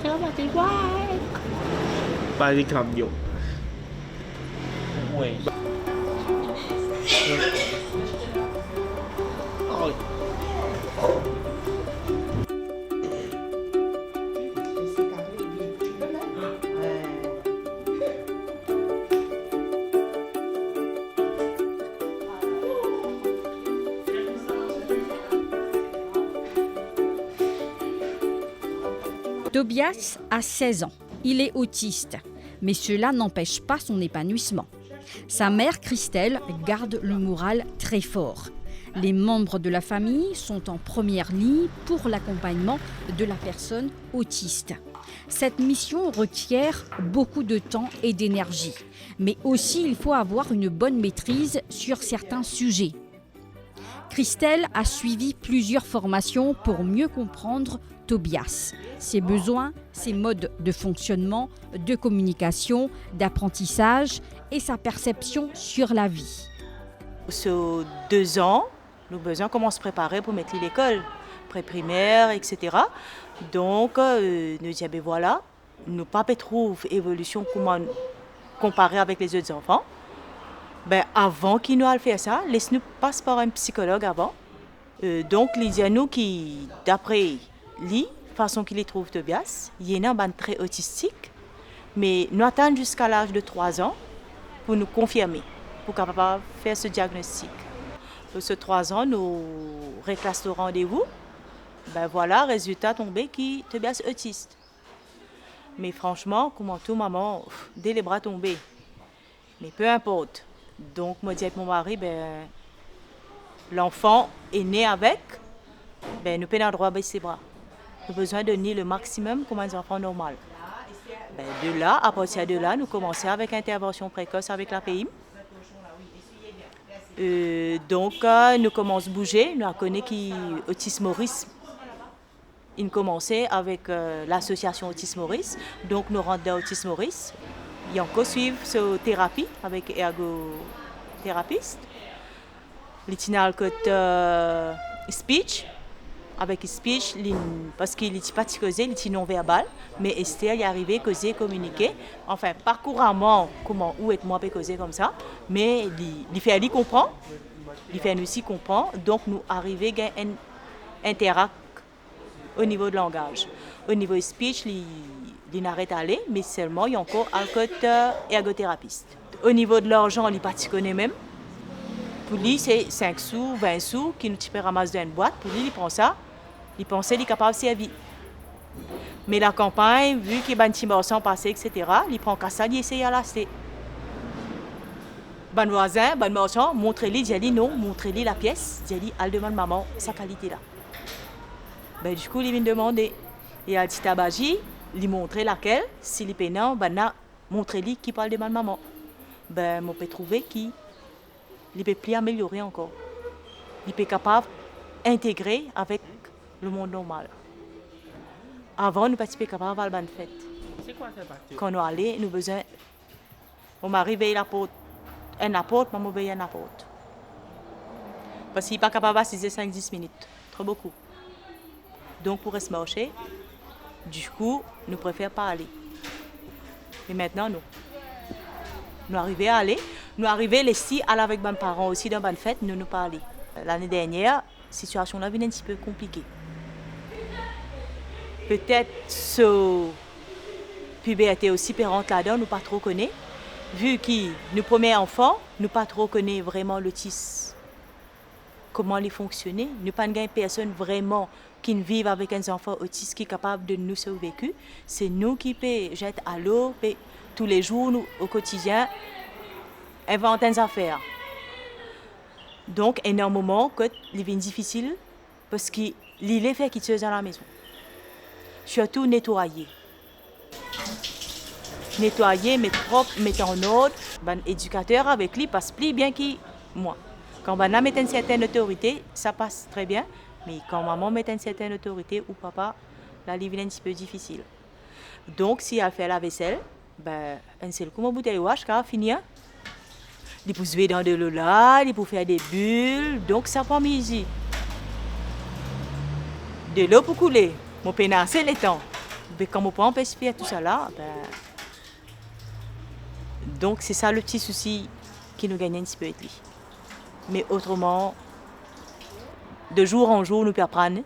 เธอปฏิวัติปาฏิคำอยู่ห่วยโอ้ย Tobias a 16 ans. Il est autiste, mais cela n'empêche pas son épanouissement. Sa mère, Christelle, garde le moral très fort. Les membres de la famille sont en première ligne pour l'accompagnement de la personne autiste. Cette mission requiert beaucoup de temps et d'énergie, mais aussi il faut avoir une bonne maîtrise sur certains sujets. Christelle a suivi plusieurs formations pour mieux comprendre Tobias, ses besoins, ses modes de fonctionnement, de communication, d'apprentissage et sa perception sur la vie. Sur 2 ans, nous besoin comment se préparer pour mettre l'école, pré-primaire, etc. Donc, nous disons, ben voilà, nous pas trouver évolution comment comparer avec les autres enfants. Ben, avant qu'il nous aille faire ça, laisse-nous passer par un psychologue avant. Donc, il dit à nous qui, d'après lui, façon qu'il les trouve Tobias, il y a un très autistique, mais nous attendons jusqu'à l'âge de 3 ans pour nous confirmer, pour capable faire ce diagnostic. Pour ces 3 ans, nous réclassons le rendez-vous. Ben voilà, résultat tombé qui Tobias autiste. Mais franchement, comment tout maman, dès les bras tombés. Mais peu importe. Donc, moi, je dis avec mon mari, ben, l'enfant est né avec, ben, nous pouvons avoir droit à baisser les bras. Nous avons besoin de donner le maximum comme un enfant normal. Ben, de là, à partir de là, nous commençons avec intervention précoce avec la PIM. Donc, nous commençons à bouger. Nous connaissons qui Autisme Maurice. Il commençait avec l'association Autisme Maurice. Donc, nous rentrons dans Autisme Maurice. Il y a encore suivre cette thérapie avec ergothérapeute. L'itinal côté speech. Avec speech, parce qu'il n'est pas causé, il est non-verbal. Mais Esther y est arrivé, causer, communiquer. Enfin, pas couramment, comment, où est-moi peut causer comme ça. Mais il fait lui comprendre. Il fait nous aussi comprendre. Donc, nous arrivons à interact au niveau de langage. Au niveau speech, il n'arrête d'aller, mais seulement il y a encore un côté ergothérapeute. Au niveau de l'argent, il n'est pas connaît même. Pour lui, c'est 5 sous, 20 sous qu'il nous ramasse dans une boîte. Pour lui, il prend ça. Il pensait qu'il est capable de servir. Mais la campagne, vu qu'il y a un petit morceau passé, etc., il prend qu'à ça, il essaie à l'acheter. Bon voisin, bon marchand, montrez-lui, dis-lui non, montrez-lui la pièce, dis-lui, elle demande maman, sa qualité là. Ben, du coup, il vient demander. Et à dit tabagie, lui montrer laquelle, s'il est pénant, ben, montrez-lui qui parle de maman. Ben, on peut trouver qu'il peut plus améliorer encore. Il peut capable d'intégrer avec le monde normal. Avant, nous n'étions pas capables de faire une fête. C'est quoi cette partie? Quand nous allons, nous avons besoin. Mon mari veille la porte. Un apporte, maman veille un apporte. Parce qu'il n'est pas capable d'assister 5-10 minutes. Trop beaucoup. Donc, pour rester marcher, du coup, nous préférons pas aller. Et maintenant, nous arrivons à aller. Nous arrivons ici, aller avec mes parents aussi dans une fête, nous pas aller. L'année dernière, la situation là venait un petit peu compliquée. Peut-être ce puberté aussi pérante là-dedans, nous pas trop connaît. Vu que nos premiers enfants, nous pas trop connaît vraiment l'autisme. Comment il fonctionne. Nous pas une personne vraiment qui vit avec un enfant autiste qui est capable de nous survécu. C'est nous qui peut jeter à l'eau tous les jours, nous, au quotidien, inventer des affaires. Donc, énormément, que il devient difficile parce qu'il est fait qu'il se dans la maison. Surtout nettoyer. Nettoyer, mettre propre, mettre en ordre. Ben, éducateur avec lui passe plus bien que moi. Quand maman met une certaine autorité, ça passe très bien. Mais quand maman met une certaine autorité ou papa, là, il devient un petit peu difficile. Donc, si elle fait la vaisselle, ben, un seul coup, mon bouteille de wash, quand finir, il peut se jouer dans de l'eau là, il peut faire des bulles. Donc, ça prend musique. De l'eau pour couler. Mon pénal, c'est le temps. Mais comme on peut empêcher tout ça là, donc c'est ça le petit souci qui nous gagne un petit peu avec lui. Mais autrement, de jour en jour, nous pouvons apprendre.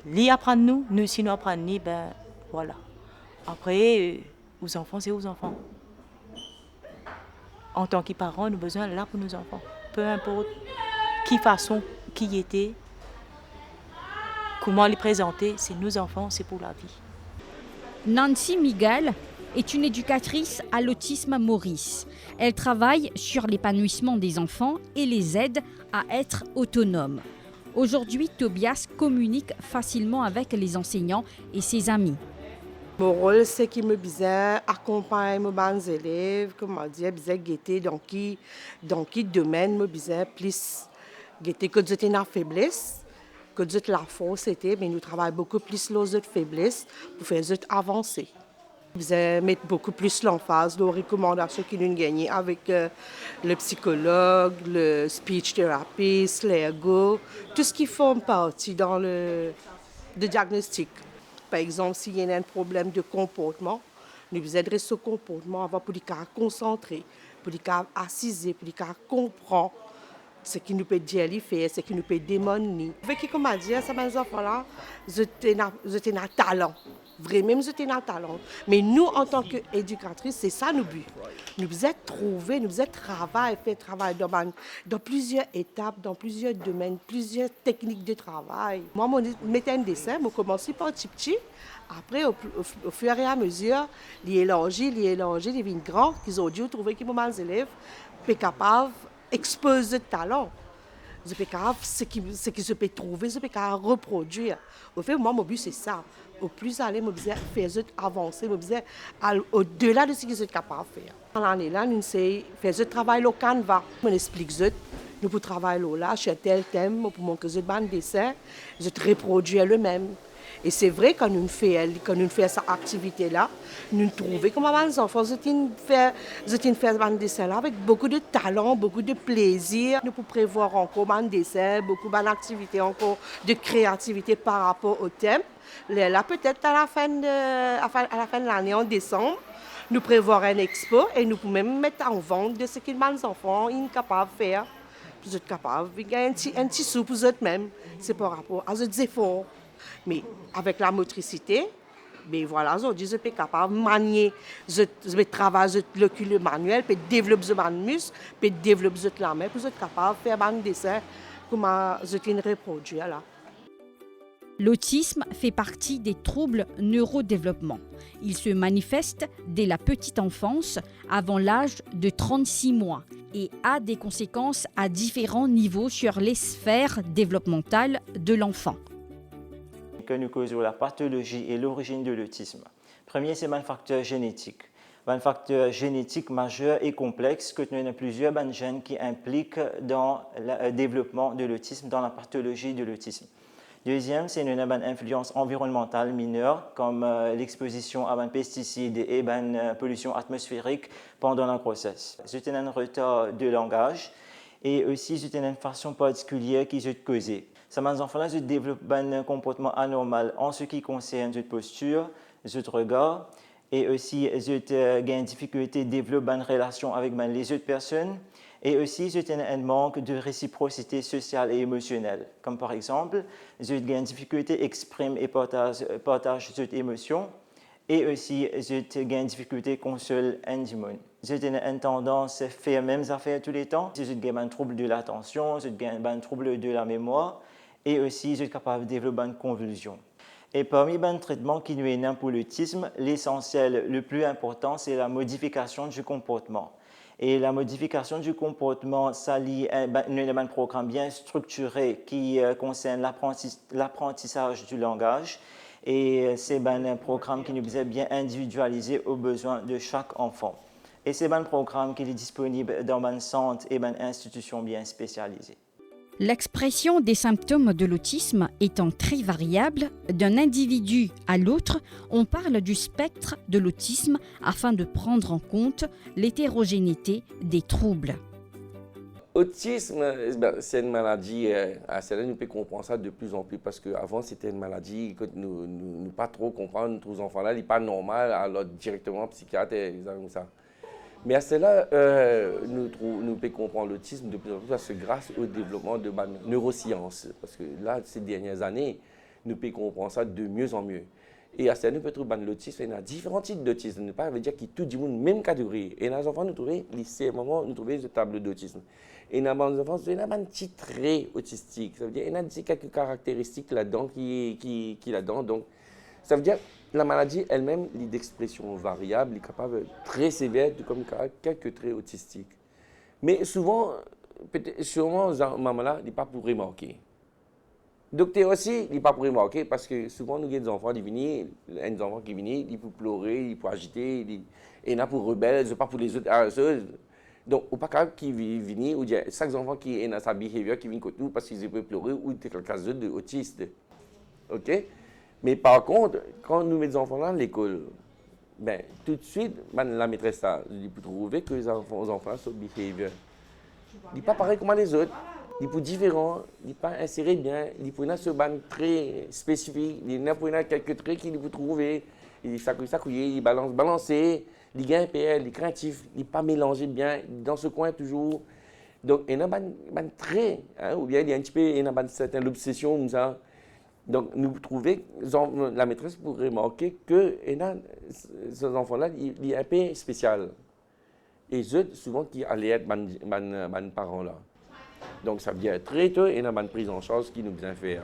Lui apprendre nous aussi nous apprendre, voilà. Après, aux enfants, c'est aux enfants. En tant que parents, nous avons besoin là pour nos enfants. Peu importe qui façon, qui était, comment les présenter, c'est nos enfants, c'est pour la vie. Nancy Miguel est une éducatrice à l'autisme Maurice. Elle travaille sur l'épanouissement des enfants et les aide à être autonomes. Aujourd'hui, Tobias communique facilement avec les enseignants et ses amis. Mon rôle, c'est qu'il me disait accompagner mes élèves, comment dire, guetter dans qui domaine me disait plus guetter que j'étais une faiblesse, que j'étais la force c'était, mais nous travaillons beaucoup plus les autres faiblesses pour faire avancer. Vous mettre beaucoup plus l'emphase aux recommandations qu'ils nous gagnent avec le psychologue, le speech therapist, l'ergo, tout ce qui forme partie dans le diagnostic. Par exemple, s'il y a un problème de comportement, nous vous adressons ce comportement avant pour les cas concentrer, pour les cas assiser, pour les cas comprendre ce qui nous peut dire les faire, ce qui nous peut démontrer. Avec comme a dit, ces enfants-là, j'étais un talent. Vraiment, j'étais un talent. Mais nous, en tant qu'éducatrices, c'est ça nos buts. Nous vous êtes trouvés, nous vous êtes fait travail dans plusieurs étapes, dans plusieurs domaines, plusieurs techniques de travail. Moi, je mettais un dessin, je commençais par petit. Après, au fur et à mesure, les élargir, les vignes grands, qu'ils ont dû trouver qu'ils sont des élèves, sont capables d'exposer le talent. Je peux capable ce qui se peut trouver, je peux capable reproduire. Au fait, moi, mon but, c'est ça. Au plus aller, je veux faire avancer, je veux au-delà de ce que je suis capable de faire. Dans l'année là, nous faisons le travail au Canva. On explique nous pour travailler là, sur tel thème, pour montrer que un dessin, je reproduire le même. Et c'est vrai, quand nous faisons cette activité-là, nous trouvons comment les enfants faire un dessin avec beaucoup de talent, beaucoup de plaisir. Nous pouvons prévoir encore un dessin, beaucoup d'activités encore de créativité par rapport au thème. Là, peut-être à la fin de l'année, en décembre, nous prévoyons une expo et nous pouvons même mettre en vente de ce que les enfants sont capables de faire. Vous êtes capables de gagner un petit sou pour eux-mêmes. C'est par rapport à leurs efforts. Mais avec la motricité, voilà, je suis capable de manier, je travaille le cul manuel, puis développer mes muscles, puis développer la main, pour être capable de faire un dessin comme je reproduis là. L'autisme fait partie des troubles neurodéveloppement. Il se manifeste dès la petite enfance, avant l'âge de 36 mois, et a des conséquences à différents niveaux sur les sphères développementales de l'enfant. Que nous causons la pathologie et l'origine de l'autisme. Premier, c'est un facteur génétique. Un facteur génétique majeur et complexe que nous avons plusieurs gènes qui impliquent dans le développement de l'autisme, dans la pathologie de l'autisme. Deuxième, c'est une influence environnementale mineure, comme l'exposition à des pesticides et la pollution atmosphérique pendant la grossesse. C'est un retard de langage et aussi c'est une façon particulière qui est causée. Ces enfants-là développent un comportement anormal en ce qui concerne cette posture, ce regard, et aussi ils ont une difficulté de développer une relation avec les autres personnes, et aussi ils ont un manque de réciprocité sociale et émotionnelle. Comme par exemple, ils ont une difficulté d'exprimer et partager cette émotion, et aussi ils ont une difficulté console indimone. Ils ont une tendance à faire les mêmes affaires tous les temps, ils ont un trouble de l'attention, ils ont un trouble de la mémoire, et aussi, je suis capable de développer une convulsion. Et parmi les traitements qui nous est pour l'autisme, l'essentiel, le plus important, c'est la modification du comportement. Et la modification du comportement, ça lie à un programme bien structuré qui concerne l'apprentissage du langage. Et c'est un programme qui nous est bien individualisé aux besoins de chaque enfant. Et c'est un programme qui est disponible dans un centre et une institution bien spécialisée. L'expression des symptômes de l'autisme étant très variable, d'un individu à l'autre, on parle du spectre de l'autisme afin de prendre en compte l'hétérogénéité des troubles. Autisme, c'est une maladie, à celle-là, nous pouvons comprendre ça de plus en plus parce qu'avant, c'était une maladie que nous pas trop comprendre, tous enfants-là, il n'est pas normal, alors directement psychiatre et comme ça. Mais à cela, nous pouvons comprendre l'autisme de plus en plus parce que grâce au développement de neurosciences, parce que là, ces dernières années, nous pouvons comprendre ça de mieux en mieux. Et à cela, nous pouvons trouver l'autisme, il y a différents types d'autisme, ne pas veut dire qu'ils tout du monde même catégorie. Et dans les enfants, nous trouvons, lycée, moment, nous trouvons ce tableau d'autisme. Et dans les enfants, il y a un petit trait autistique, ça veut dire qu'il y a quelques caractéristiques là-dedans qui là-dedans. Donc, ça veut dire la maladie elle-même, d'expression variable, est capable très sévère, comme quelques traits autistiques. Mais souvent, sûrement, maman-là, il n'est pas pour remarquer. Docteur aussi, il n'est pas pour remarquer parce que souvent, nous avons des enfants qui viennent, des enfants qui viennent, ils peuvent pleurer, ils peuvent agiter, ils sont pour rebelles, ils ne sont pas pour les autres. Donc, au pas capable qui viennent, ou dire chaque enfant qui est dans sa behavior qui vient contre nous parce qu'ils peuvent pleurer ou quelque chose d'autiste. OK? Mais par contre, quand nous mettons les enfants dans l'école, ben, tout de suite, la maîtresse, il peut trouver que les enfants sont behavior. Il n'est pas pareil comme les autres. Il est différent, il n'est pas inséré bien, il peut se ban très spécifique, il y a quelques traits qu'il peut trouver, il est balancé, il est un PL, il est craintif, il n'est pas mélangé bien, dans ce coin toujours. Donc, il y a un trait, ou bien il y a un petit peu une certaine obsession comme ça. Donc, nous trouvons, la maîtresse pourrait remarquer que ces enfants-là, il est un peu spécial. Et eux, souvent, qui allaient être mes parents-là. Donc, ça veut dire très tôt, il y a une prise en charge qui nous vient faire.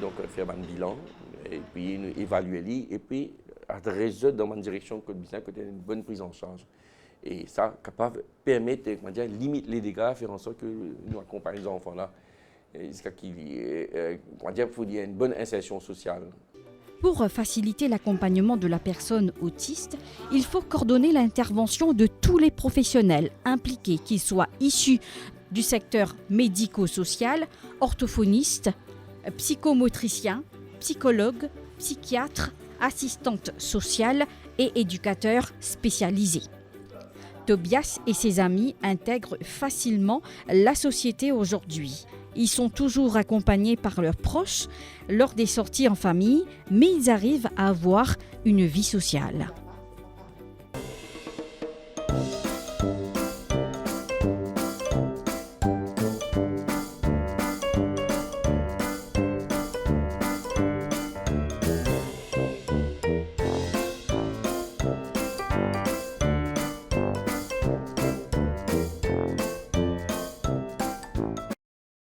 Donc, faire un bilan, et puis évaluer, et puis adresser dans une direction que une bonne prise en charge. Et ça, capable de permettre, limiter les dégâts, faire en sorte que nous accompagnons les enfants-là. Jusqu'à qu'il faut dire une bonne insertion sociale. Pour faciliter l'accompagnement de la personne autiste, il faut coordonner l'intervention de tous les professionnels impliqués, qu'ils soient issus du secteur médico-social, orthophonistes, psychomotriciens, psychologues, psychiatres, assistantes sociales et éducateurs spécialisés. Tobias et ses amis intègrent facilement la société aujourd'hui. Ils sont toujours accompagnés par leurs proches lors des sorties en famille, mais ils arrivent à avoir une vie sociale.